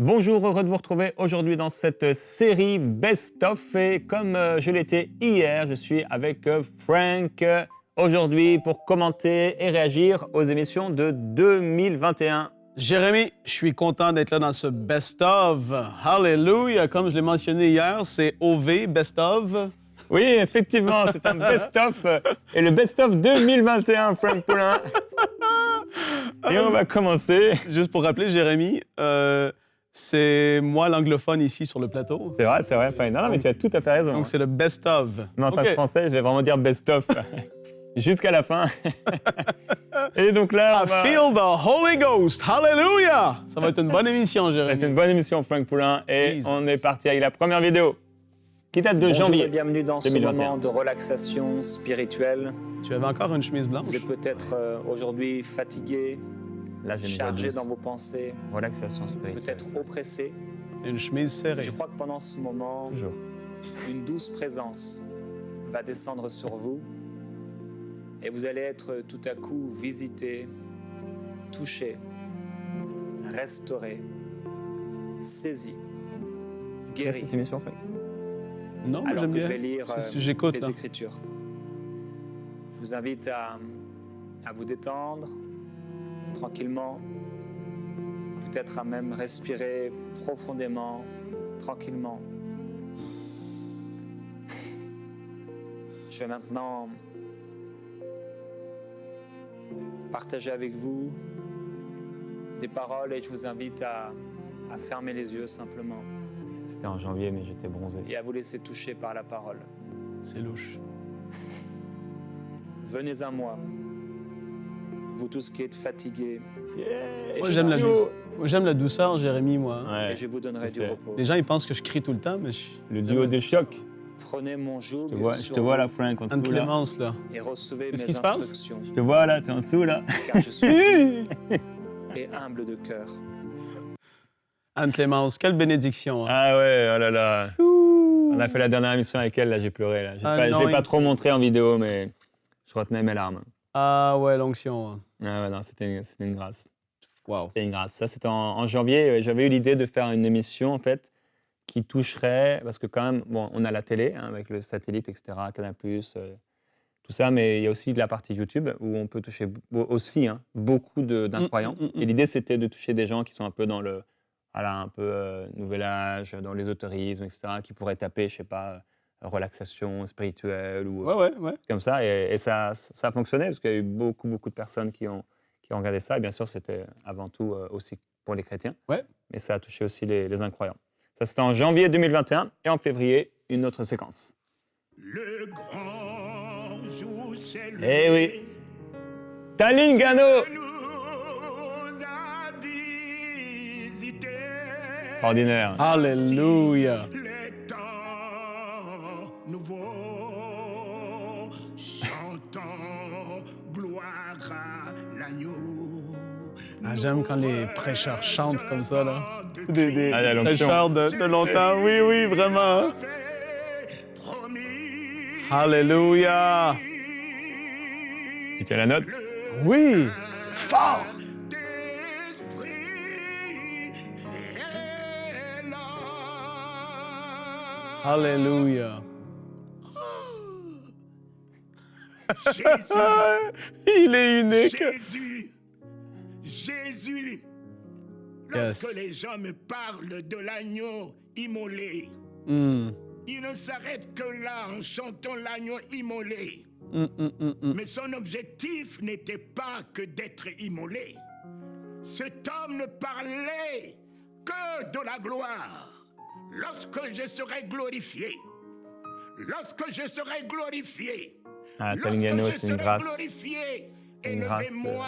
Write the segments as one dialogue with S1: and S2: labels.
S1: Bonjour, heureux de vous retrouver aujourd'hui dans cette série Best of. Et comme je l'étais hier, je suis avec Frank aujourd'hui pour commenter et réagir aux émissions de 2021.
S2: Jérémy, je suis content d'être là dans ce best-of. Hallelujah! Comme je l'ai mentionné hier, c'est OV, best-of.
S1: Oui, effectivement, c'est un best-of et le best-of 2021, Frank Poulin. Et on va commencer.
S2: Juste pour rappeler, Jérémy, c'est moi l'anglophone ici sur le plateau.
S1: C'est vrai, enfin, non, mais tu as tout à fait raison.
S2: Donc, c'est le best-of.
S1: Mais en tant que
S2: OK.
S1: français, je vais vraiment dire best-of jusqu'à la fin. Et donc là, on
S2: I
S1: va...
S2: feel the Holy Ghost. Hallelujah! Ça va être une bonne émission,
S1: C'est
S2: Jérémy.
S1: une bonne émission, Frank Poulin, et
S2: Jesus.
S1: on est parti avec la première vidéo qui date de
S3: Bonjour
S1: janvier.
S3: et bienvenue dans ce
S1: 2021.
S3: moment de relaxation spirituelle.
S2: Tu avais encore une chemise blanche?
S3: Vous êtes peut-être aujourd'hui fatigué,
S1: Là, j'ai une voix
S3: chargé
S1: douce.
S3: dans vos pensées,
S1: Relaxation spirituelle.
S3: peut-être oppressé.
S2: Une chemise serrée.
S3: Je crois que pendant ce moment,
S1: Toujours.
S3: une douce présence va descendre sur vous et vous allez être tout à coup visité, touché, restauré, saisi,
S1: Quelle est
S3: guéri.
S1: cette émission, Frank?
S2: Non, mais
S3: Alors
S2: j'aime
S3: que
S2: bien.
S3: je vais lire
S2: J'écoute,
S3: les
S2: là.
S3: Écritures. Je vous invite à vous détendre tranquillement, peut-être à même respirer profondément, tranquillement. Je vais maintenant partager avec vous des paroles et je vous invite à fermer les yeux simplement
S1: C'était en janvier, mais j'étais bronzé.
S3: et à vous laisser toucher par la parole.
S2: C'est louche.
S3: Venez à moi, vous tous qui êtes fatigués, et
S2: Moi,
S3: je
S2: j'aime la
S3: marche,
S2: douceur. Moi, j'aime la douceur, Jérémy, moi.
S1: Ouais.
S3: et je vous donnerai
S1: Je
S3: du
S1: sais.
S3: repos.
S2: Les gens, ils pensent que je crie tout le temps, mais
S1: Le duo de choc.
S3: Prenez mon joug
S1: Je
S3: sur
S1: te vois
S3: vous
S1: là, Frank, en dessous, là.
S2: Anne-Clémence, là.
S3: et recevez
S2: Qu'est-ce
S3: mes
S2: qui se passe?
S3: instructions,
S1: Je te vois là, t'es en dessous, là.
S3: car je suis doux et humble de cœur.
S2: Anne-Clémence, quelle bénédiction. Hein.
S1: Ah ouais, oh là là. On a fait la dernière émission avec elle, là, j'ai pleuré, là.
S2: Ah
S1: Je
S2: non,
S1: l'ai pas
S2: il-
S1: trop montré en vidéo, mais je retenais mes larmes.
S2: Ah ouais, l'onction. Hein.
S1: Ah ouais, non, c'était une grâce.
S2: Wow.
S1: C'était une grâce. Ça, c'était en janvier. J'avais eu l'idée de faire une émission, en fait, qui toucherait, parce que quand même, bon, on a la télé, hein, avec le satellite, etc., Canal+, tout ça, mais il y a aussi de la partie YouTube, où on peut toucher aussi beaucoup d'incroyants. Et l'idée, c'était de toucher des gens qui sont un peu dans le, voilà, un peu nouvel âge, dans l'ésotérisme, etc., qui pourraient taper, je sais pas, relaxation spirituelle ou
S2: Ouais.
S1: comme ça. Et ça a fonctionné, parce qu'il y a eu beaucoup de personnes qui ont regardé ça. Et bien sûr, c'était avant tout aussi pour les chrétiens.
S2: Ouais.
S1: Mais ça a touché aussi les incroyants. Ça, c'était en janvier 2021. Et en février, une autre séquence.
S4: Le grand jour s'est levé.
S1: Eh oui. Talingano.
S4: Nous a visité.
S1: Extraordinaire.
S2: Alléluia.
S4: Les temps nouveaux, chantons gloire à l'agneau.
S2: Ah, j'aime quand les prêcheurs chantent comme ça, là. Des
S1: Ah, la l'onction.
S2: prêcheurs de longtemps. Oui, vraiment. Hein. Alléluia.
S1: Tu tiens la note?
S2: Oui, c'est fort.
S4: D'esprit est là.
S2: Alléluia.
S4: Jésus,
S2: Il est unique.
S4: Jésus, lorsque
S2: Yes.
S4: les gens me parlent de l'agneau immolé,
S2: Hmm.
S4: ils ne s'arrêtent que là en chantant l'agneau immolé.
S2: Hmm.
S4: Mais son objectif n'était pas que d'être immolé. Cet homme ne parlait que de la gloire. Lorsque je serai glorifié, lorsque je serai glorifié,
S1: Ah,
S4: lorsque
S1: Talingano,
S4: je
S1: c'est une
S4: serai
S1: grâce.
S4: glorifié,
S1: C'est une grâce
S4: élevez-moi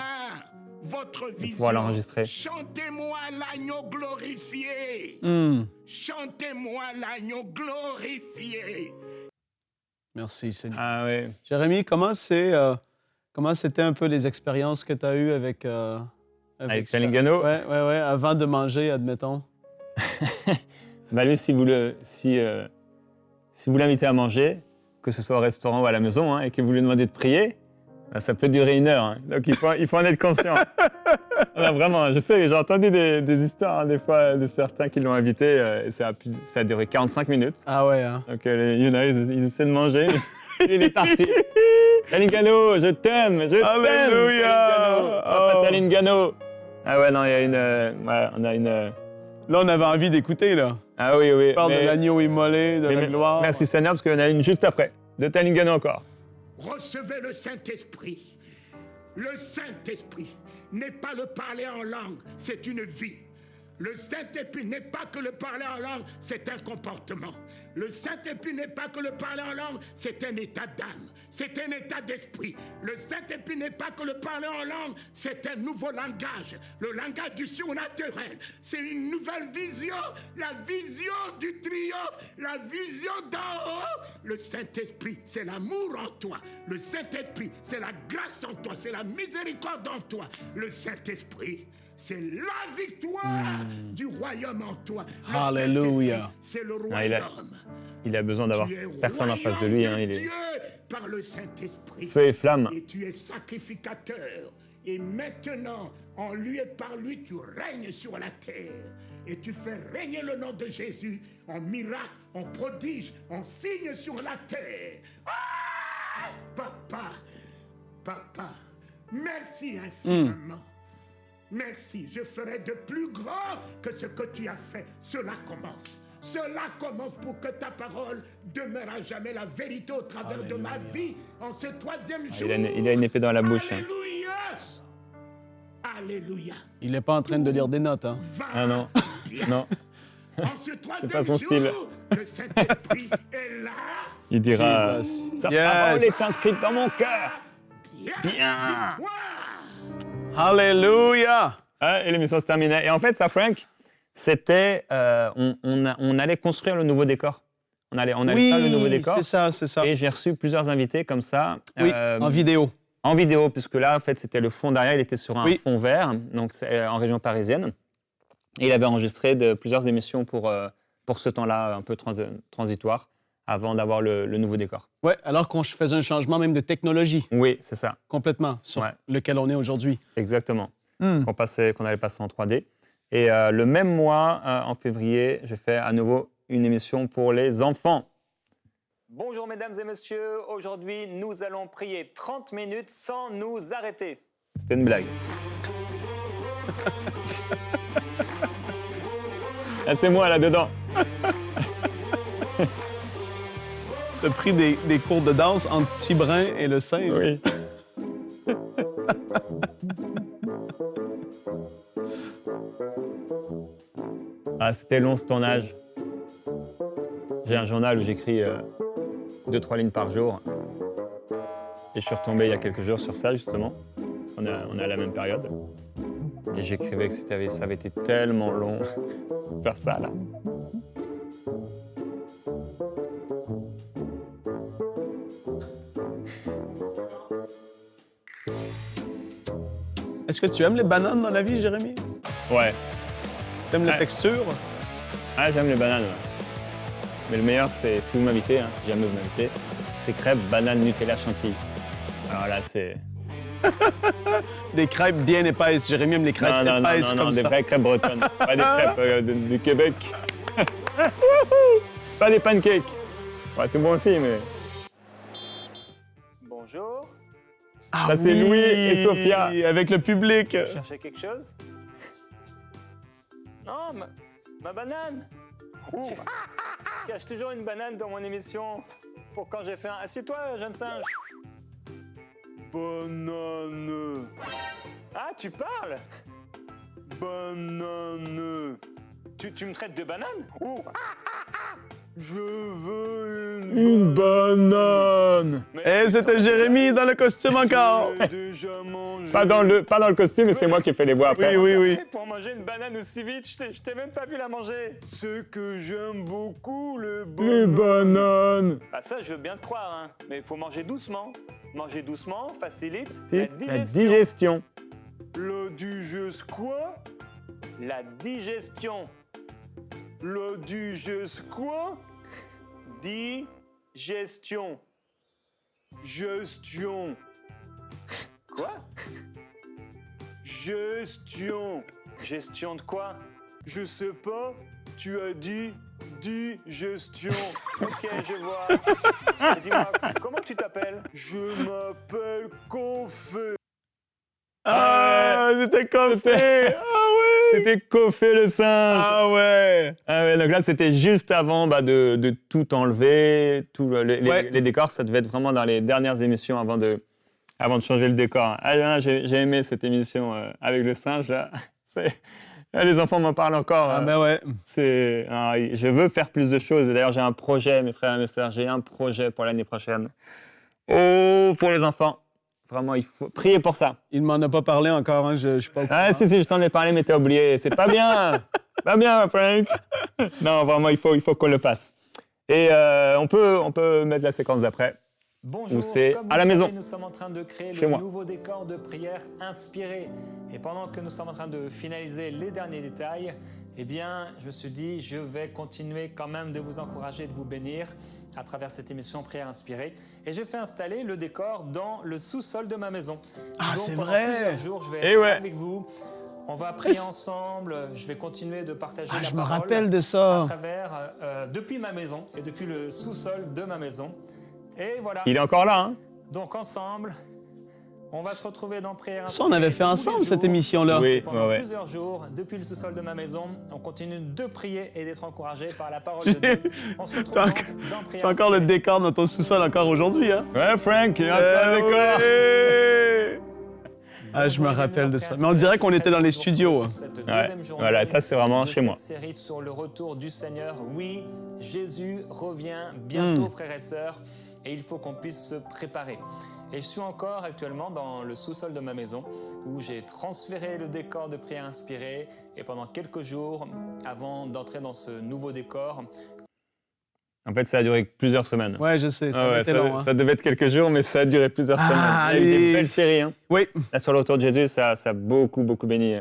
S4: votre
S1: pouvoir
S4: vision.
S1: l'enregistrer.
S4: Chantez-moi l'agneau glorifié.
S2: Hmm.
S4: Chantez-moi l'agneau glorifié.
S2: Merci, Seigneur.
S1: Ah oui.
S2: Jérémy, comment c'était un peu les expériences que tu as eues avec...
S1: Avec Talingano?
S2: Ouais, avant de manger, admettons.
S1: Bah lui, si vous l'invitez à manger, que ce soit au restaurant ou à la maison, et que vous lui demandez de prier, Ah, ça peut durer 1 heure, hein. Donc il faut en être conscient. Non, vraiment, je sais, j'ai entendu des histoires hein, des fois de certains qui l'ont invité et ça a duré 45 minutes.
S2: Ah ouais, hein?
S1: Donc il y en a, ils essaient de manger. Il est parti. Talingano, je t'aime, je t'aime.
S2: Alléluia.
S1: Talingano, Papa
S2: Oh.
S1: Talingano. Ah ouais, non, il y a une... ouais, on a une...
S2: Là, on avait envie d'écouter, là.
S1: Ah oui, oui.
S2: On parle de
S1: mais-
S2: l'agneau immolé, de
S1: mais-
S2: la gloire.
S1: Merci Seigneur, parce qu'il y en a une juste après. De Talingano encore.
S4: Recevez le Saint-Esprit. Le Saint-Esprit n'est pas le parler en langue, c'est une vie. Le Saint-Esprit n'est pas que le parler en langue, c'est un comportement. Le Saint-Esprit n'est pas que le parler en langue, c'est un état d'âme, c'est un état d'esprit. Le Saint-Esprit n'est pas que le parler en langue, c'est un nouveau langage, le langage du surnaturel. C'est une nouvelle vision, la vision du triomphe, la vision d'en haut. Le Saint-Esprit, c'est l'amour en toi. Le Saint-Esprit, c'est la grâce en toi, c'est la miséricorde en toi. Le Saint-Esprit, c'est la victoire du royaume en toi. Le
S2: Alléluia.
S4: Saint-Esprit, c'est le
S1: Ah, il a-
S4: royaume.
S1: Il a besoin d'avoir
S4: Tu es
S1: personne en face de
S4: royaume
S1: lui. Hein, il est
S4: Dieu par le Saint-Esprit.
S1: feu et flamme.
S4: Et tu es sacrificateur. Et maintenant, en lui et par lui, tu règnes sur la terre. Et tu fais régner le nom de Jésus en miracle, en prodige, en signe sur la terre. Ah! Papa, merci infiniment. Merci, je ferai de plus grand que ce que tu as fait. Cela commence. Cela commence pour que ta parole demeure à jamais la vérité au travers de ma vie en ce 3e jour.
S1: Il a une épée dans la bouche. Hein.
S4: Alléluia. Alléluia.
S2: Il n'est pas en train de lire des notes, hein?
S4: Va
S1: Ah non,
S4: bien.
S1: non.
S4: En ce 3e
S1: pas son
S4: jour,
S1: style.
S4: le Saint-Esprit est là.
S1: Il dira
S2: Jesus.
S1: sa
S2: Yes.
S1: parole est inscrite dans mon cœur. Bien.
S4: Victoire.
S2: Alléluia!
S1: Ah, et l'émission se terminait. Et en fait, ça, Frank, c'était... on allait construire le nouveau décor. On allait faire le nouveau décor.
S2: c'est ça.
S1: Et j'ai reçu plusieurs invités comme ça.
S2: Oui, en vidéo.
S1: En vidéo, puisque là, en fait, c'était le fond derrière. Il était sur un
S2: Oui.
S1: fond vert, donc c'est, en région parisienne. Et il avait enregistré plusieurs émissions pour ce temps-là, un peu transitoire, avant d'avoir le nouveau décor.
S2: Ouais, alors qu'on faisait un changement même de technologie,
S1: Oui, c'est ça,
S2: complètement, sur
S1: Ouais.
S2: lequel on est aujourd'hui.
S1: exactement. Qu'on allait passer en 3D. Et le même mois, en février, j'ai fait à nouveau une émission pour les enfants.
S3: Bonjour mesdames et messieurs, aujourd'hui nous allons prier 30 minutes sans nous arrêter.
S1: C'était une blague. Ah, c'est moi là-dedans.
S2: Tu as pris des cours de danse entre Tibrin et le Saint.
S1: Oui. Ah, c'était long ce tournage. J'ai un journal où j'écris 2-3 lignes par jour. Et je suis retombé il y a quelques jours sur ça, justement. On est à la même période. Et j'écrivais que ça avait été tellement long de faire ça, là.
S2: Est-ce que tu aimes les bananes dans la vie, Jérémy?
S1: Ouais.
S2: T'aimes la
S1: Ouais.
S2: texture?
S1: Ah, j'aime les bananes, ouais. Mais le meilleur, c'est si vous m'invitez, hein, si jamais vous m'invitez, c'est crêpes, bananes, Nutella, chantilly. Alors là, c'est...
S2: Des crêpes bien épaisses. Jérémy aime les crêpes épaisses comme
S1: des
S2: ça.
S1: vraies crêpes bretonnes. Pas des crêpes du Québec. Pas des pancakes. Ouais, c'est bon aussi, mais...
S3: Bonjour,
S2: Ah
S1: Ça, c'est
S2: oui,
S1: Louis et Sophia.
S2: Avec le public.
S3: vous cherchez quelque chose? Non, ma banane. Je cache toujours une banane dans mon émission pour quand j'ai fait un... Assieds-toi, jeune singe. Banane. Ah, tu parles? Banane. Tu me traites de banane? Je veux
S1: Une banane.
S2: Et c'était Jérémy dans le costume encore.
S3: J'ai déjà mangé.
S1: Pas dans le costume, mais c'est moi qui fais les voix après.
S2: Oui, oui,
S3: Comment
S2: oui.
S3: t'as fait pour manger une banane aussi vite? Je t'ai même pas vu la manger. Ce que j'aime beaucoup, le
S1: Les bananes.
S3: Ah ça, je veux bien te croire, hein. Mais il faut manger doucement. Manger doucement facilite
S1: C'est
S3: la
S1: la
S3: digestion.
S1: digestion.
S3: La digeste quoi? La digestion. La digeste quoi? Digestion. Gestion. Quoi? Gestion. Gestion de quoi? Je sais pas. Tu as dit digestion. Ok, je vois. Et dis-moi, comment tu t'appelles? Je m'appelle Confé.
S2: Ah, c'était Confé! Ah oui!
S1: C'était Confé le singe.
S2: Ah ouais!
S1: Ah ouais, donc là, c'était juste avant de tout enlever, les décors. Ça devait être vraiment dans les dernières émissions avant de changer le décor. Ah, là, j'ai aimé cette émission avec le singe. Là. Là, les enfants m'en parlent encore.
S2: Ah ben ouais.
S1: Je veux faire plus de choses. D'ailleurs, j'ai un projet, mes frères et mes sœurs, j'ai un projet pour l'année prochaine. Oh, pour les enfants. Vraiment, il faut prier pour ça.
S2: Il ne m'en a pas parlé encore, hein, je suis pas au courant.
S1: Ah si, je t'en ai parlé, mais t'as oublié. C'est pas bien. Pas bien, Frank. Non, vraiment, il faut qu'on le fasse. Et on peut mettre la séquence d'après.
S3: Bonjour,
S1: Où c'est
S3: comme vous
S1: à la
S3: savez,
S1: maison.
S3: nous sommes en train de créer
S1: Chez
S3: le
S1: moi.
S3: nouveau décor de prière inspiré. Et pendant que nous sommes en train de finaliser les derniers détails, eh bien, je me suis dit, je vais continuer quand même de vous encourager, de vous bénir à travers cette émission Prière inspirée. Et je fais installer le décor dans le sous-sol de ma maison.
S2: Ah,
S3: Donc,
S2: c'est
S3: pendant
S2: vrai.
S3: plusieurs jours, je vais
S1: Eh
S3: être
S1: ouais.
S3: avec vous. On va prier ensemble. Je vais continuer de partager
S2: Ah,
S3: la
S2: je me
S3: parole
S2: rappelle de
S3: à
S2: ça.
S3: travers, depuis ma maison et depuis le sous-sol de ma maison. Et voilà.
S1: Il est encore là, hein?
S3: Donc ensemble, on va se retrouver dans Prière
S2: Ça, on avait fait
S3: tous les
S2: ensemble cette
S3: jours.
S2: émission-là.
S1: Oui.
S3: Et pendant
S1: ouais.
S3: plusieurs jours, depuis le sous-sol de ma maison, on continue de prier et d'être encouragé par la parole
S2: J'ai-
S3: de Dieu. On se retrouve
S2: T'as
S3: donc
S2: enc-
S3: dans
S2: Tu
S3: Prière
S2: as encore le
S3: inspirée.
S2: décor dans ton sous-sol encore aujourd'hui, hein?
S1: Ouais, Frank, il y a encore un décor.
S2: ouais. Ah, je me
S3: Bonjour et
S2: rappelle
S3: bienvenue
S2: de
S3: dans
S2: ça.
S3: Prière
S2: Mais on dirait qu'on
S3: inspirée.
S2: était dans les
S3: Très heureux de
S2: studios.
S3: vous retrouver pour cette deuxième journée
S1: Voilà, ça, c'est vraiment
S3: de
S1: chez moi.
S3: cette série sur le retour du Seigneur. Oui, Jésus revient bientôt, frères et sœurs, et il faut qu'on puisse se préparer. Et je suis encore actuellement dans le sous-sol de ma maison où j'ai transféré le décor de Prière inspirée et pendant quelques jours, avant d'entrer dans ce nouveau décor,
S1: En fait, ça a duré plusieurs semaines.
S2: Ouais, je sais, ça
S1: Ah
S2: a
S1: ouais,
S2: été long. Hein.
S1: ça devait être quelques jours, mais ça a duré plusieurs semaines. Il y a eu
S2: allez.
S1: des belles séries. Hein.
S2: Oui.
S1: Là, sur le retour de Jésus, ça a beaucoup béni.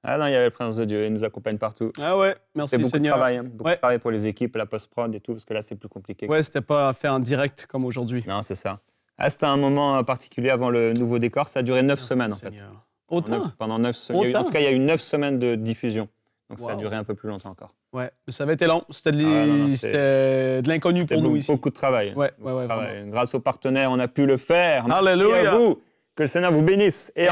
S1: Ah non, il y avait le Prince de Dieu, il nous accompagne partout.
S2: Ah ouais,
S1: C'est
S2: merci
S1: beaucoup
S2: Seigneur.
S1: de travail, hein, beaucoup
S2: Ouais.
S1: de travail pour les équipes, la post-prod et tout, parce que là, c'est plus compliqué.
S2: Ouais, c'était pas fait en direct comme aujourd'hui.
S1: Non, c'est ça. Ah, c'était un moment particulier avant le nouveau décor, ça a duré 9 semaines en fait.
S2: Autant?
S1: Pendant 9 semaines.
S2: Autant?
S1: En tout cas, il y a eu 9 semaines de diffusion. Donc ça a
S2: Wow.
S1: duré un peu plus longtemps encore.
S2: Ouais, mais ça avait été long. C'était de
S1: Ah, non,
S2: c'était de l'inconnu
S1: C'était
S2: pour nous
S1: beaucoup,
S2: ici.
S1: beaucoup de travail.
S2: Ouais,
S1: Beaucoup
S2: ouais,
S1: de travail.
S2: vraiment.
S1: Grâce aux partenaires, on a pu le faire. Merci
S2: Alléluia.
S1: à vous. Que le Seigneur vous bénisse.
S2: Et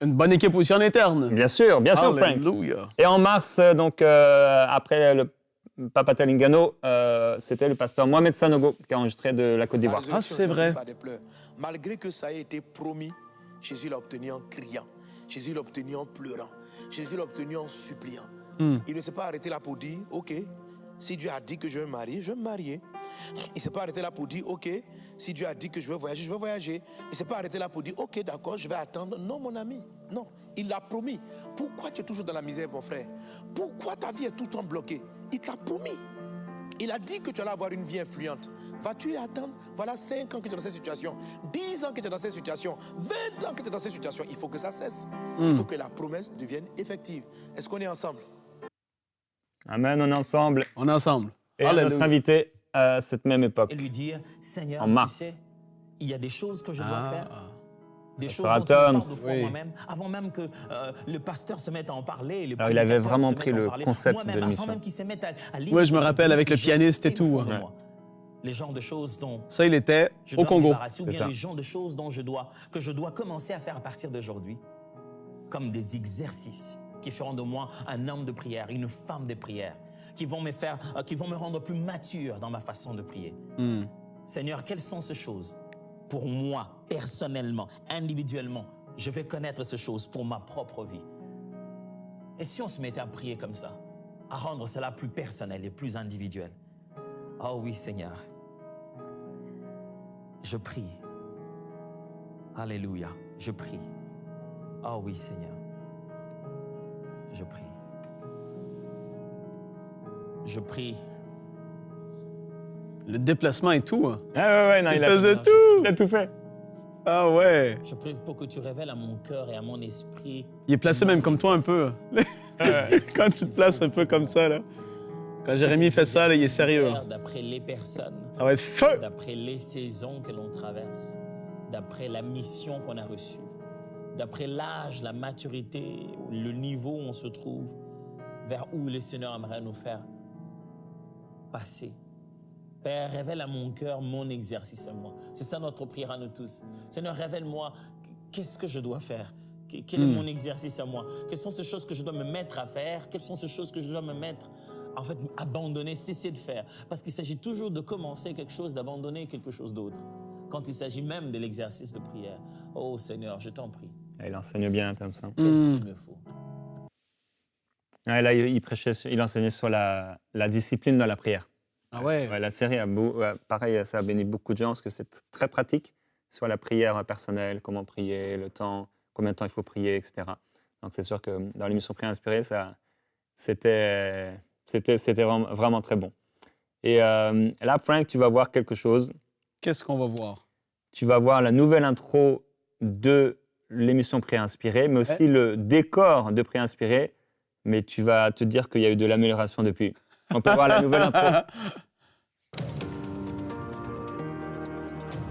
S2: une bonne équipe aussi en interne.
S1: Bien sûr, Frank.
S2: Alléluia.
S1: Et en mars, donc, après le Papa Talingano, c'était le pasteur Mohamed Sanogo qui a enregistré de la Côte d'Ivoire.
S2: Ah, c'est vrai.
S5: Pas des pleurs. Malgré que ça ait été promis, Jésus l'a obtenu en criant. Jésus l'a obtenu en pleurant. Jésus l'a obtenu en suppliant. Il ne s'est pas arrêté là pour dire, OK, si Dieu a dit que je vais me marier, je vais me marier. Il ne s'est pas arrêté là pour dire, OK, si Dieu a dit que je vais voyager, je vais voyager. Il ne s'est pas arrêté là pour dire, OK, d'accord, je vais attendre. Non, mon ami, non, il l'a promis. Pourquoi tu es toujours dans la misère, mon frère? Pourquoi ta vie est tout le temps bloquée? Il te l'a promis. Il a dit que tu allais avoir une vie influente. Vas-tu y attendre? Voilà 5 ans que tu es dans cette situation, 10 ans que tu es dans cette situation, 20 ans que tu es dans cette situation. Il faut que ça cesse. Il faut que la promesse devienne effective. Est-ce qu'on est ensemble?
S1: Amen, on est ensemble.
S2: On est ensemble.
S1: Et
S2: Alléluia.
S1: notre invité à cette même époque.
S6: Et lui dire, Seigneur,
S1: En mars.
S6: tu sais, il y a des choses que je dois faire, des
S1: Ça
S6: choses
S1: sera
S6: dont tu me parles
S1: Toms.
S6: de fois
S2: Oui.
S6: moi-même, avant même que le pasteur se mette à en parler. Le
S1: Alors, il avait
S6: prédicateur
S1: vraiment
S6: se mette
S1: pris
S6: à en
S1: le
S6: parler.
S1: concept
S6: Moi-même,
S1: de l'émission.
S6: Avant même qu'il se mette à lire.
S2: Ouais, je me rappelle avec le
S6: je
S2: pianiste
S6: sais
S2: et tout,
S6: au fond
S2: hein.
S6: de
S1: Ouais.
S6: moi les genres de choses dont
S2: Ça, il était
S6: je
S2: au
S6: dois me
S2: Congo.
S6: débarrasser, ou
S1: C'est
S6: bien
S1: ça.
S6: les genres de choses dont que je dois commencer à faire à partir d'aujourd'hui, comme des exercices qui feront de moi un homme de prière, une femme de prière, qui vont me rendre plus mature dans ma façon de prier. Seigneur, quelles sont ces choses pour moi, personnellement, individuellement? Je vais connaître ces choses pour ma propre vie. Et si on se mettait à prier comme ça, à rendre cela plus personnel et plus individuel? Oh oui, Seigneur. Je prie. Alléluia. Je prie. Oh oui, Seigneur. Je prie. Je prie.
S2: Le déplacement et tout. Hein.
S1: Ah ouais, non,
S2: Il
S1: il a
S2: faisait tout.
S1: il a tout fait.
S2: Ah ouais.
S6: Je prie pour que tu révèles à mon cœur et à mon esprit.
S2: Il est placé même comme toi un peu. Quand tu te places un peu comme ça, là. Quand Jérémy fait ça, là, il est sérieux. Hein.
S6: D'après les personnes,
S2: Ça va être feu.
S6: d'après les saisons que l'on traverse, d'après la mission qu'on a reçue. d'après l'âge, la maturité, le niveau où on se trouve, vers où le Seigneur aimerait nous faire passer. Père, révèle à mon cœur mon exercice à moi. C'est ça notre prière à nous tous. Seigneur, révèle-moi qu'est-ce que je dois faire. Quel est mon exercice à moi? Quelles sont ces choses que je dois me mettre à faire? Quelles sont ces choses que je dois me mettre, en fait, abandonner, cesser de faire? Parce qu'il s'agit toujours de commencer quelque chose, d'abandonner quelque chose d'autre. Quand il s'agit même de l'exercice de prière. Oh Seigneur, je t'en prie.
S1: Il enseigne bien comme ça.
S6: Qu'est-ce qu'il me faut?
S1: Ouais, là, il prêchait, il enseignait sur la discipline dans la prière.
S2: Ah ouais?
S1: Ouais, la série, pareil, ça a béni beaucoup de gens parce que c'est très pratique sur la prière personnelle, comment prier, le temps, combien de temps il faut prier, etc. Donc c'est sûr que dans l'émission Prière inspirée, c'était vraiment, vraiment très bon. Et là, Frank, tu vas voir quelque chose.
S2: Qu'est-ce qu'on va voir?
S1: Tu vas voir la nouvelle intro de l'émission Prière inspirée, mais aussi le décor de Prière inspirée. Mais tu vas te dire qu'il y a eu de l'amélioration depuis. On peut voir la nouvelle intro.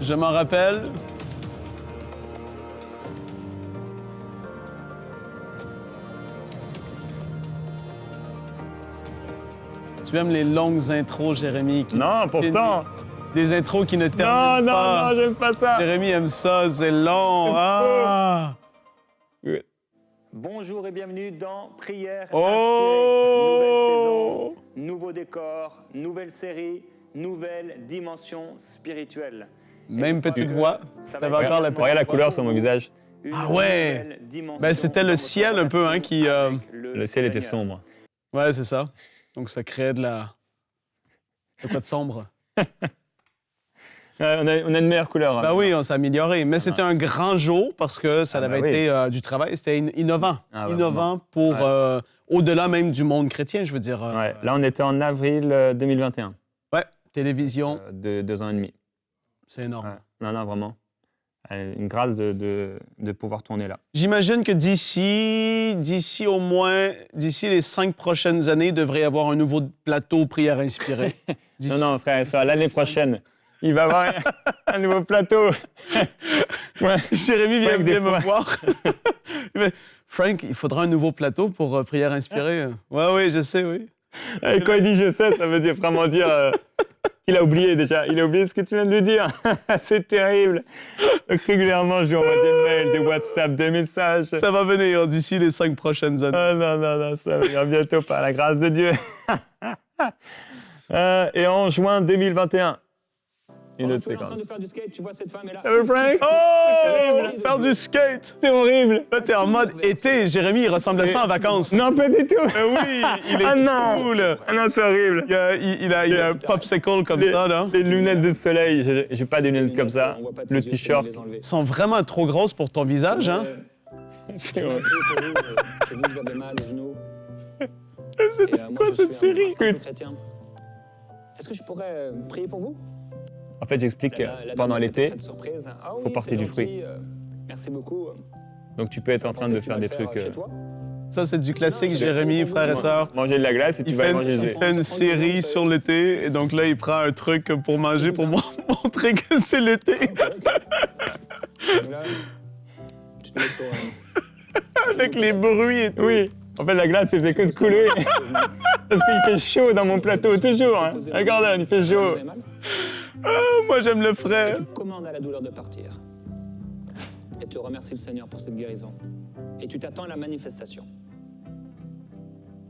S2: Je m'en rappelle. Tu aimes les longues intros, Jérémy?
S1: Non, pourtant.
S2: Des intros qui ne terminent
S1: Non,
S2: pas.
S1: non, j'aime pas ça.
S2: Jérémy aime ça, c'est long. Ah!
S3: Bonjour et bienvenue dans Prière
S2: Oh!
S3: inspirée. Nouvelle saison, nouveau décor, nouvelle série, nouvelle dimension spirituelle.
S2: Même petite voix.
S3: Ça
S2: T'avais
S3: va être
S2: encore la
S3: vraiment
S2: petite
S1: Regarde la
S2: voix.
S1: couleur sur mon visage.
S3: Une
S2: Ah ouais!
S3: nouvelle dimension
S2: Ben, c'était le
S3: dans
S2: ciel
S3: votre
S2: un peu, hein, qui,
S3: avec
S1: Le ciel était
S3: Seigneur.
S1: sombre.
S2: Ouais, c'est ça. Donc, ça crée de quoi de sombre?
S1: On a une meilleure couleur.
S2: Ben oui, on s'est amélioré. Mais c'était un grand jour parce que ça
S1: Ah
S2: avait
S1: ben oui.
S2: été du travail. C'était innovant.
S1: Ah ouais,
S2: Innovant pour au-delà même du monde chrétien, je veux dire.
S1: Ouais, là, on était en avril 2021,
S2: Ouais, télévision,
S1: de 2 ans et demi.
S2: c'est énorme.
S1: Ouais. Non, non, vraiment. Une grâce de pouvoir tourner là.
S2: J'imagine que d'ici les 5 prochaines années, il devrait y avoir un nouveau plateau prière inspirée.
S1: Non, non, frère, ça, l'année prochaine, il va y avoir un nouveau plateau. Ouais.
S2: Jérémy vient
S1: Frank, des
S2: vient me
S1: fois.
S2: voir. Mais, Frank, il faudra un nouveau plateau pour prière inspirée. Ouais, oui, je sais, oui.
S1: Et quand il dit je sais, ça veut dire vraiment dire qu'il a oublié déjà. Il a oublié ce que tu viens de lui dire. C'est terrible. Donc régulièrement, je lui envoie des mails, des WhatsApp, des messages.
S2: Ça va venir d'ici les 5 prochaines années.
S1: Oh non, non, non, ça va venir bientôt par la grâce de Dieu. Et en juin 2021, une autre
S3: Tu es en train de
S1: séquence.
S3: faire du skate, tu vois cette femme est là.
S1: Ça va, Frank?
S2: Oh! Faire du skate!
S1: C'est horrible.
S2: Là, t'es en mode été. Jérémy, il ressemble à ça en vacances.
S1: Non, pas du tout.
S2: Ben oui, il est
S1: Ah non.
S2: cool.
S1: Ah non, c'est horrible.
S2: Il a un popsicle comme ça, là.
S1: Les lunettes de soleil, j'ai pas des lunettes comme ça.
S3: On voit pas tes
S1: Le
S3: yeux, je peux
S1: t-shirt.
S3: les enlever.
S2: Ils sont vraiment trop grosses pour ton visage, hein?
S3: J'ai mal pris pour vous, chez vous, vous avez mal aux genoux.
S2: C'était quoi cette série?
S3: Chrétien. Est-ce que je pourrais prier pour vous?
S1: En fait, j'explique
S3: La dame
S1: pendant
S3: était
S1: l'été,
S3: très surprise. Ah oui,
S1: faut porter
S3: c'est
S1: du fruit.
S3: gentil, merci beaucoup.
S1: donc tu peux être en train de faire des trucs.
S3: Chez toi?
S2: Ça, c'est du classique,
S3: Non,
S2: Jérémy,
S3: j'ai-
S2: frères et sœurs.
S1: Manger de la glace et tu
S2: Il
S1: vas
S2: fait,
S1: manger
S2: il
S1: des.
S2: fait une série sur l'été, et donc là, il prend un truc pour manger, pour montrer que c'est l'été.
S3: Ok. Donc là, tu te mets sur,
S2: Avec les bruits et tout.
S1: Oui. En fait, la glace, elle fait que de couler. Parce qu'il fait chaud dans mon plateau, toujours. Hein. Regarde, il fait
S3: Vous
S1: chaud.
S3: avez mal?
S2: Moi, j'aime le frais.
S3: Tu commandes à la douleur de partir. Et tu remercies le Seigneur pour cette guérison. Et tu t'attends à la manifestation.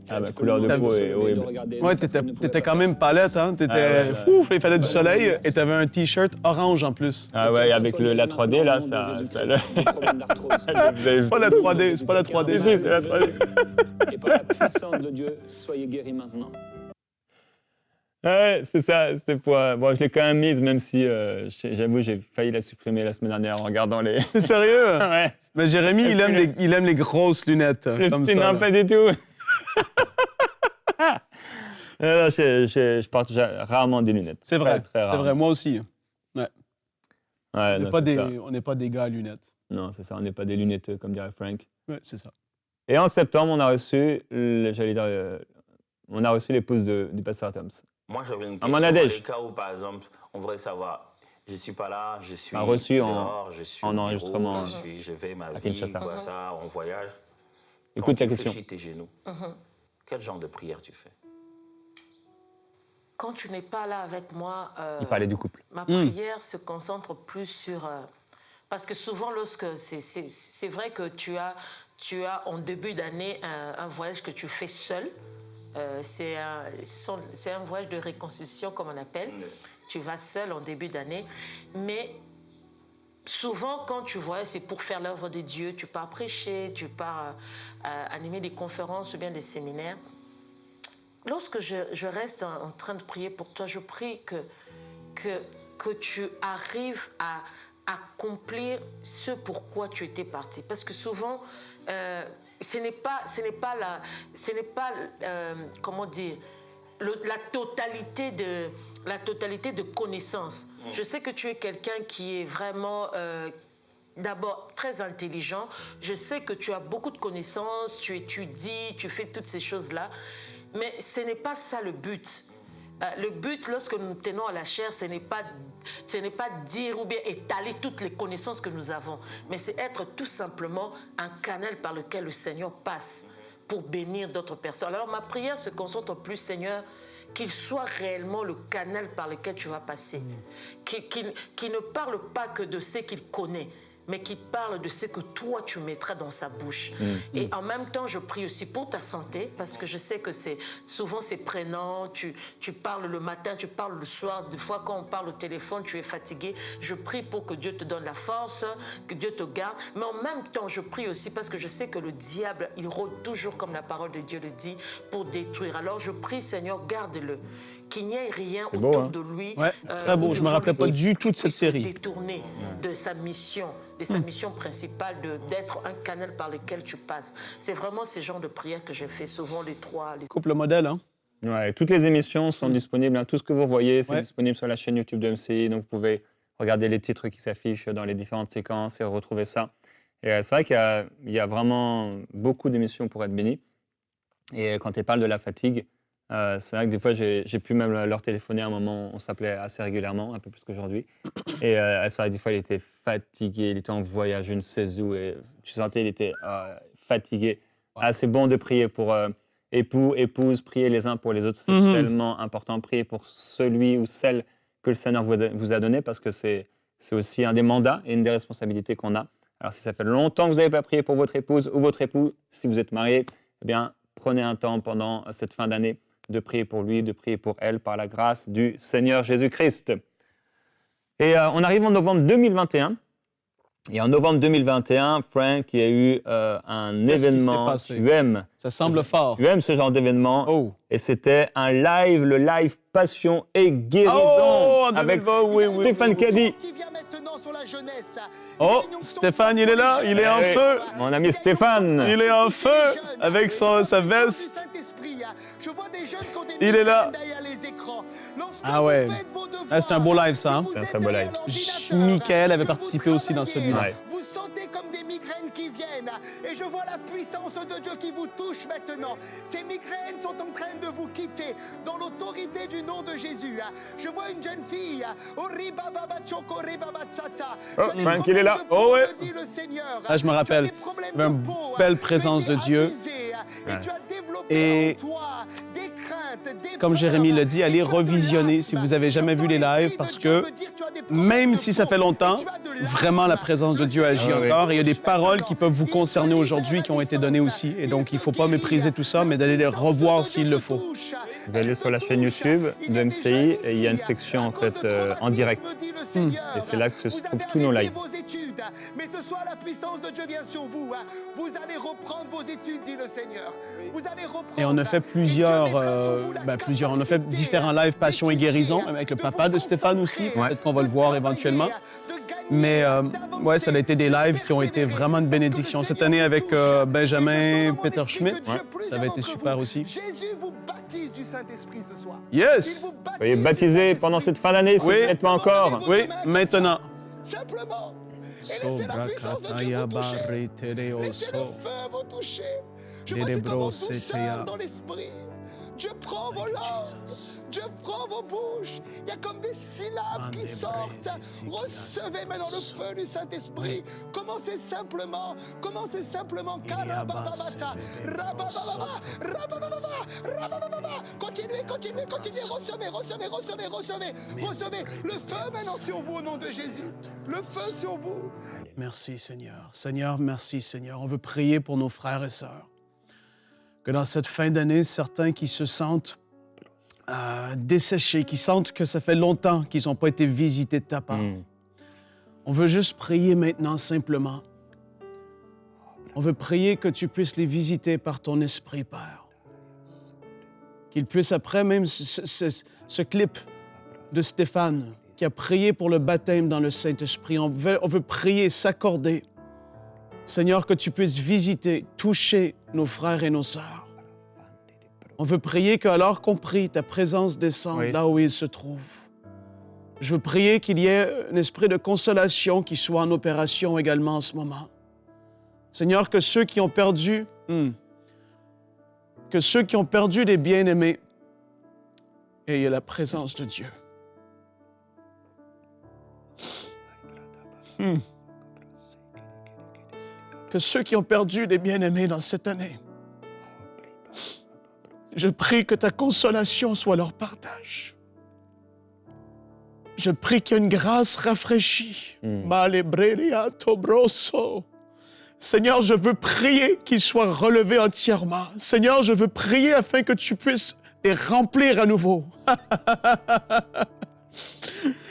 S3: Et là,
S1: Ah bah,
S3: tu peux
S1: couleur de
S3: demander
S1: peau
S3: se
S1: est
S3: lever, de
S1: horrible.
S3: regarder
S2: Ouais,
S3: de façon qu'il ne pouvait
S2: t'étais
S3: pas
S2: quand
S3: faire.
S2: même palette, hein? T'étais...
S1: ouais, ouais.
S2: Ouf, il fallait du soleil, et t'avais un T-shirt orange en plus.
S1: Ah ouais, avec la 3D, là, ça.
S2: C'est pas la 3D, c'est pas la 3D.
S1: Si, c'est la 3D.
S3: Et par la puissance de Dieu, soyez guéris maintenant.
S1: Ouais, c'est ça. C'était pour. Bon, je l'ai quand même mise, même si j'avoue, j'ai failli la supprimer la semaine dernière en regardant les.
S2: C'est sérieux?
S1: Ouais.
S2: Mais Jérémy, il aime les grosses lunettes.
S1: Je
S2: Comme
S1: sais,
S2: ça,
S1: non,
S2: là.
S1: pas du tout. Non, je porte rarement des lunettes.
S2: C'est vrai,
S1: Très, très
S2: c'est
S1: rarement.
S2: vrai. Moi aussi.
S1: Ouais,
S2: On
S1: non,
S2: n'est pas,
S1: c'est ça.
S2: on n'est pas des gars à lunettes.
S1: Non, c'est ça. On n'est pas des lunetteux, comme dirait Frank.
S2: Ouais, c'est ça.
S1: Et en septembre, on a reçu, on a reçu l'épouse du pasteur Thoms.
S7: Moi, j'avais une
S1: À
S7: question.
S1: Manadèche.
S7: Dans les cas où, par exemple, on voudrait savoir,
S6: Je ne suis pas là, je suis
S1: reçu
S6: dehors, je suis
S1: en
S6: au bureau,
S1: enregistrement
S6: je vais ma
S1: à
S6: vie,
S1: Kinshasa.
S6: quoi, ça, on voyage.
S1: Écoute
S6: Quand
S1: ta
S6: tu
S1: question.
S6: fléchis tes genoux, quel genre de prière tu fais?
S7: Quand tu n'es pas là avec moi,
S1: Il parlait du couple.
S7: ma prière se concentre plus sur... parce que souvent, lorsque c'est vrai que tu as en début d'année un voyage que tu fais seul. C'est un voyage de réconciliation, comme on appelle. Tu vas seul en début d'année. Mais souvent, quand tu voyages, c'est pour faire l'œuvre de Dieu. Tu pars prêcher, tu pars animer des conférences ou bien des séminaires. Lorsque je reste en train de prier pour toi, je prie que tu arrives à accomplir ce pourquoi tu étais parti. Parce que souvent, ce n'est pas comment dire, la totalité de connaissances. Je sais que tu es quelqu'un qui est vraiment... d'abord, très intelligent. Je sais que tu as beaucoup de connaissances, tu étudies, tu fais toutes ces choses-là. Mais ce n'est pas ça le but. Le but, lorsque nous tenons à la chair, ce n'est pas dire ou bien étaler toutes les connaissances que nous avons, mais c'est être tout simplement un canal par lequel le Seigneur passe pour bénir d'autres personnes. Alors ma prière se concentre plus, Seigneur, qu'il soit réellement le canal par lequel tu vas passer, qu'il ne parle pas que de ce qu'il connaît, mais qui parle de ce que toi tu mettras dans sa bouche. Et en même temps, je prie aussi pour ta santé, parce que je sais que souvent c'est prenant, tu parles le matin, tu parles le soir, des fois quand on parle au téléphone, tu es fatigué. Je prie pour que Dieu te donne la force, que Dieu te garde, mais en même temps, je prie aussi parce que je sais que le diable, il rôde toujours, comme la parole de Dieu le dit, pour détruire. Alors je prie, Seigneur, garde-le, qu'il n'y ait rien
S1: C'est beau,
S7: autour
S1: hein?
S7: de lui.
S2: Ouais, très beau. Je me rappelais pas du tout de cette série.
S7: Détourné de sa mission, principale d'être un canal par lequel tu passes. C'est vraiment ces genres de prières que j'ai fait souvent, les trois.
S2: Couple modèle, hein?
S1: Ouais, toutes les émissions sont disponibles, hein. Tout ce que vous voyez, c'est
S2: Ouais.
S1: disponible sur la chaîne YouTube de MCI, donc vous pouvez regarder les titres qui s'affichent dans les différentes séquences et retrouver ça. Et c'est vrai qu'il y a vraiment beaucoup d'émissions pour être béni. Et quand tu parles de la fatigue, c'est vrai que des fois, j'ai pu même leur téléphoner à un moment, on s'appelait assez régulièrement, un peu plus qu'aujourd'hui. Et c'est vrai que des fois, il était fatigué, il était en voyage, je ne sais où, et tu sentais qu'il était fatigué. Ah, c'est bon de prier pour époux, épouses, prier les uns pour les autres, c'est tellement important. Prier pour celui ou celle que le Seigneur vous a donné, parce que c'est aussi un des mandats et une des responsabilités qu'on a. Alors, si ça fait longtemps que vous n'avez pas prié pour votre épouse ou votre époux, si vous êtes marié, eh bien, prenez un temps pendant cette fin d'année de prier pour lui, de prier pour elle, par la grâce du Seigneur Jésus-Christ. Et on arrive en novembre 2021. Et en novembre 2021, Frank, il y a eu un
S2: Qu'est-ce qui
S1: événement.
S2: s'est passé?
S1: Tu
S2: Ça semble fort.
S1: aimes ce genre d'événement.
S2: Oh.
S1: Et c'était un live, le live Passion et Guérison,
S2: Oh, en
S1: avec
S2: 2020, oui.
S1: Stéphane Caddy.
S8: Qui vient maintenant sur la jeunesse.
S2: Oh, Stéphane, il est là, il est en
S1: Eh oui,
S2: feu.
S1: Mon ami Stéphane.
S2: Il est en feu avec sa veste.
S8: Je vois des jeunes qui ont des
S2: Il est là.
S8: derrière les écrans. Lorsque
S2: Ah ouais.
S8: vous faites vos devoirs,
S2: Ah, c'est un beau live, ça, hein?
S8: que vous
S1: C'est un
S8: êtes
S1: très beau
S8: derrière
S1: live.
S8: l'ordinateur,
S2: Michael avait
S8: que
S2: participé
S8: vous
S2: aussi dans
S8: travaillez,
S2: celui-là.
S1: Ouais.
S8: Vous sentez comme des migraines qui viennent. Et je vois la puissance de Dieu qui vous touche maintenant. Ces migraines sont en train de vous quitter dans l'autorité du nom de Jésus. Je vois une jeune fille.
S1: Oh, Frank, il est là.
S2: Oh, ouais.
S8: Ah,
S2: Ah, je me rappelle. Il y avait une belle présence de Dieu. Et comme Jérémie l'a dit, allez revisionner si vous n'avez jamais vu les lives, parce que même si ça fait longtemps, vraiment la présence de Dieu agit
S1: Ah oui.
S2: encore. Et il y a des paroles qui peuvent vous concerner aujourd'hui qui ont été données aussi. Et donc, il ne faut pas mépriser tout ça, mais d'aller les revoir s'il le faut.
S1: Vous allez sur la chaîne YouTube de MCI et il y a une section en fait en direct. Et c'est là que se trouvent tous nos lives.
S8: Mais ce soir, la puissance de Dieu vient sur vous. Vous allez reprendre vos études, dit le Seigneur. Vous allez reprendre.
S2: Et on a fait on a fait différents lives Passion et Guérison avec le papa de Stéphane aussi. Peut-être qu'on va le voir éventuellement. Mais ouais, ça a été des lives qui ont été vraiment une bénédiction. Cette année avec Benjamin Peter Schmidt, ça avait été super aussi.
S8: Jésus vous baptise du Saint-Esprit ce soir.
S2: Yes!
S1: Soyez baptisés pendant cette fin d'année si
S2: Oui.
S1: vous n'êtes pas encore.
S2: Oui, maintenant.
S8: Simplement. Et laissez la puissance de Dieu vous toucher. Laissez le feu vous toucher. Je vois c'est comme vous seul dans l'esprit. Dieu prend vos langues. Dieu prend vos bouches. Il y a comme des syllabes qui sortent. Recevez maintenant le feu du Saint-Esprit. Commencez simplement. Commencez simplement. Continuez, continuez, continuez. Recevez, recevez, recevez, recevez. Recevez le feu maintenant sur vous au nom de Jésus. Le feu sur vous.
S2: Merci Seigneur. Seigneur, merci Seigneur. On veut prier pour nos frères et sœurs. Que dans cette fin d'année, certains qui se sentent desséchés, qui sentent que ça fait longtemps qu'ils n'ont pas été visités de ta part. On veut juste prier maintenant simplement. On veut prier que tu puisses les visiter par ton esprit, Père. Qu'ils puissent, après même ce clip de Stéphane, qui a prié pour le baptême dans le Saint-Esprit, on veut prier, s'accorder. Seigneur, que tu puisses visiter, toucher nos frères et nos sœurs. On veut prier qu'alors qu'on prie, ta présence descende là où ils se trouvent. Je veux prier qu'il y ait un esprit de consolation qui soit en opération également en ce moment. Seigneur, que ceux qui ont perdu, des bien-aimés aient la présence de Dieu. Que ceux qui ont perdu des bien-aimés dans cette année, je prie que ta consolation soit leur partage. Je prie qu'il y ait une grâce rafraîchie. Seigneur, je veux prier qu'ils soient relevés entièrement. Seigneur, je veux prier afin que tu puisses les remplir à nouveau.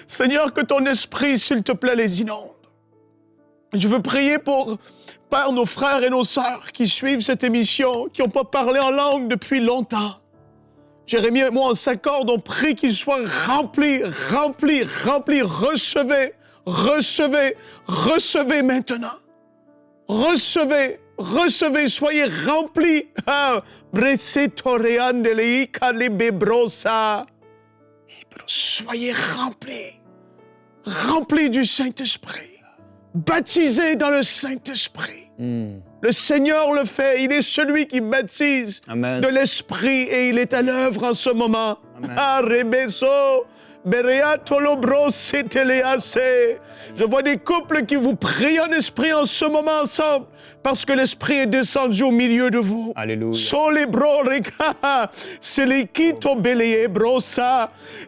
S2: Seigneur, que ton esprit, s'il te plaît, les inonde. Je veux prier pour, Père, nos frères et nos sœurs qui suivent cette émission, qui n'ont pas parlé en langue depuis longtemps. Jérémie et moi, on s'accorde, on prie qu'ils soient remplis, remplis, remplis. Recevez, recevez, recevez maintenant. Recevez, recevez, soyez remplis. Soyez remplis, remplis du Saint-Esprit. Baptisé dans le Saint-Esprit. Le Seigneur le fait. Il est celui qui baptise de l'Esprit et il est à l'œuvre en ce moment. Je vois des couples qui vous prient en esprit en ce moment ensemble parce que l'Esprit est descendu au milieu de vous.
S1: Alléluia.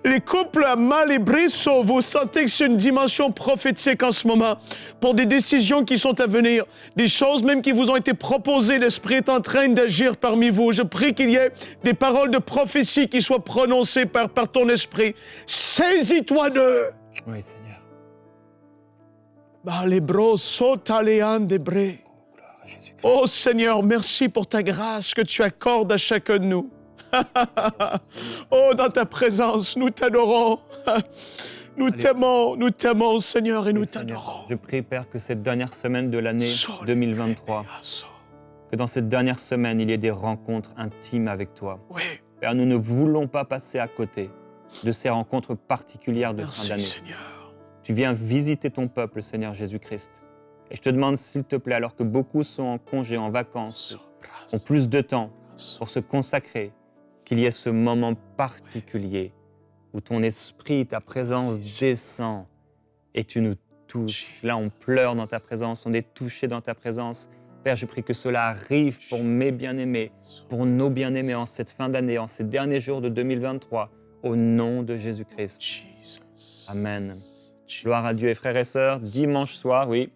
S2: Les couples mal et brisso, vous sentez que c'est une dimension prophétique en ce moment pour des décisions qui sont à venir, des choses même qui vous ont été proposées. L'Esprit est en train d'agir parmi vous. Je prie qu'il y ait des paroles de prophétie qui soient prononcées par ton Esprit. Saisis-toi d'eux.
S1: Oui, Seigneur.
S2: Oh Seigneur, merci pour ta grâce que tu accordes à chacun de nous. Oh, dans ta présence, nous t'adorons. Nous t'aimons, Seigneur, et nous t'adorons.
S1: Je prie, Père, que cette dernière semaine de l'année 2023, que dans cette dernière semaine, il y ait des rencontres intimes avec toi.
S2: Oui.
S1: Père, nous ne voulons pas passer à côté de ces rencontres particulières de fin d'année.
S2: Seigneur.
S1: Tu viens visiter ton peuple, Seigneur Jésus-Christ. Et je te demande, s'il te plaît, alors que beaucoup sont en congé, en vacances, ont plus de temps pour se consacrer, qu'il y ait ce moment particulier où ton esprit, ta présence descend et tu nous touches. Là, on pleure dans ta présence, on est touché dans ta présence. Père, je prie que cela arrive pour mes bien-aimés, pour nos bien-aimés en cette fin d'année, en ces derniers jours de 2023, au nom de Jésus-Christ. Amen. Gloire à Dieu. Et frères et sœurs, dimanche soir, oui,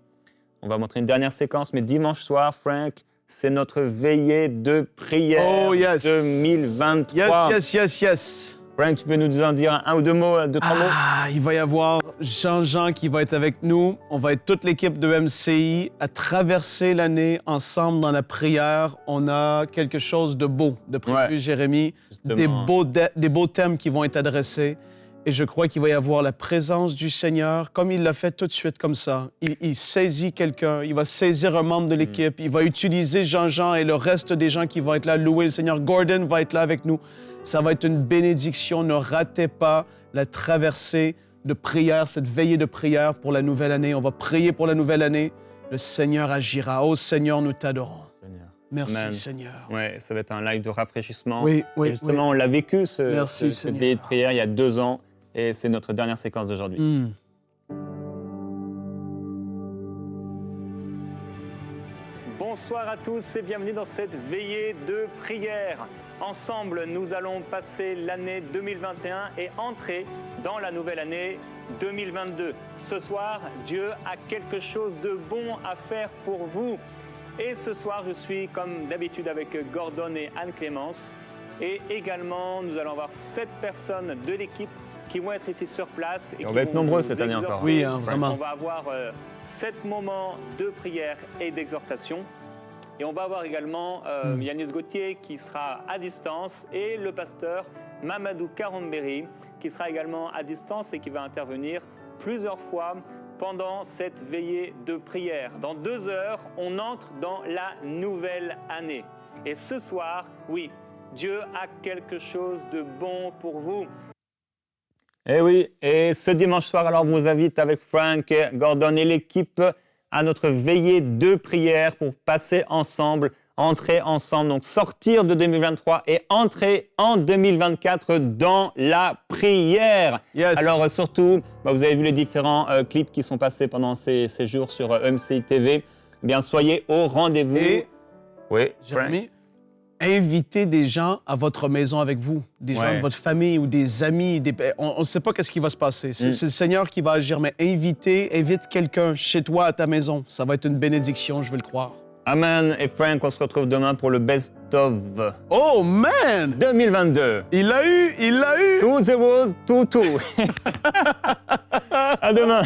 S1: on va montrer une dernière séquence, mais dimanche soir, Frank, c'est notre veillée de prière 2023.
S2: Yes.
S1: Frank, tu peux nous en dire un ou deux mots, trois mots?
S2: Il va y avoir Jean-Jean qui va être avec nous. On va être toute l'équipe de MCI à traverser l'année ensemble dans la prière. On a quelque chose de beau de prévu, Jérémie. Des beaux thèmes qui vont être adressés. Et je crois qu'il va y avoir la présence du Seigneur, comme il l'a fait tout de suite comme ça. Il saisit quelqu'un, il va saisir un membre de l'équipe, il va utiliser Jean-Jean et le reste des gens qui vont être là, louer le Seigneur. Gordon va être là avec nous. Ça va être une bénédiction. Ne ratez pas la traversée de prière, cette veillée de prière pour la nouvelle année. On va prier pour la nouvelle année. Le Seigneur agira. Oh Seigneur, nous t'adorons. Merci,
S1: Amen.
S2: Seigneur.
S1: Ouais, ça va être un live de rafraîchissement.
S2: Oui, oui,
S1: Et justement, on l'a vécu,
S2: Merci,
S1: cette
S2: Seigneur.
S1: veillée de prière, il y a 2 ans. Et c'est notre dernière séquence d'aujourd'hui.
S2: Mm.
S3: Bonsoir à tous et bienvenue dans cette veillée de prière. Ensemble, nous allons passer l'année 2021 et entrer dans la nouvelle année 2022. Ce soir, Dieu a quelque chose de bon à faire pour vous. Et ce soir, je suis comme d'habitude avec Gordon et Anne-Clémence. Et également, nous allons avoir 7 personnes de l'équipe qui vont être ici sur place. Et
S1: on
S3: qui
S1: va être
S3: vont
S1: nombreux
S3: nous
S1: cette année encore.
S3: exhorter.
S2: Oui, hein, vraiment.
S3: On va avoir 7 moments de prière et d'exhortation. Et on va avoir également Yanis Gauthier qui sera à distance et le pasteur Mamadou Karomberi qui sera également à distance et qui va intervenir plusieurs fois pendant cette veillée de prière. Dans 2 heures, on entre dans la nouvelle année. Et ce soir, oui, Dieu a quelque chose de bon pour vous.
S1: Et oui, et ce dimanche soir, alors, on vous invite avec Frank, Gordon et l'équipe à notre veillée de prière pour passer ensemble, entrer ensemble, donc sortir de 2023 et entrer en 2024 dans la prière.
S2: Yes.
S1: Alors surtout, vous avez vu les différents clips qui sont passés pendant ces jours sur MCI TV. Eh bien, soyez au rendez-vous.
S2: Et,
S1: oui, Frank.
S2: Jérémy, invitez des gens à votre maison avec vous, des gens
S1: Ouais.
S2: de votre famille ou des amis. On ne sait pas qu'est-ce qui va se passer. C'est le Seigneur qui va agir, mais invite quelqu'un chez toi à ta maison. Ça va être une bénédiction, je veux le croire.
S1: Amen. Et Frank, on se retrouve demain pour le Best of
S2: Oh man!
S1: 2022.
S2: Il l'a eu!
S1: Tout the was, tout. À demain.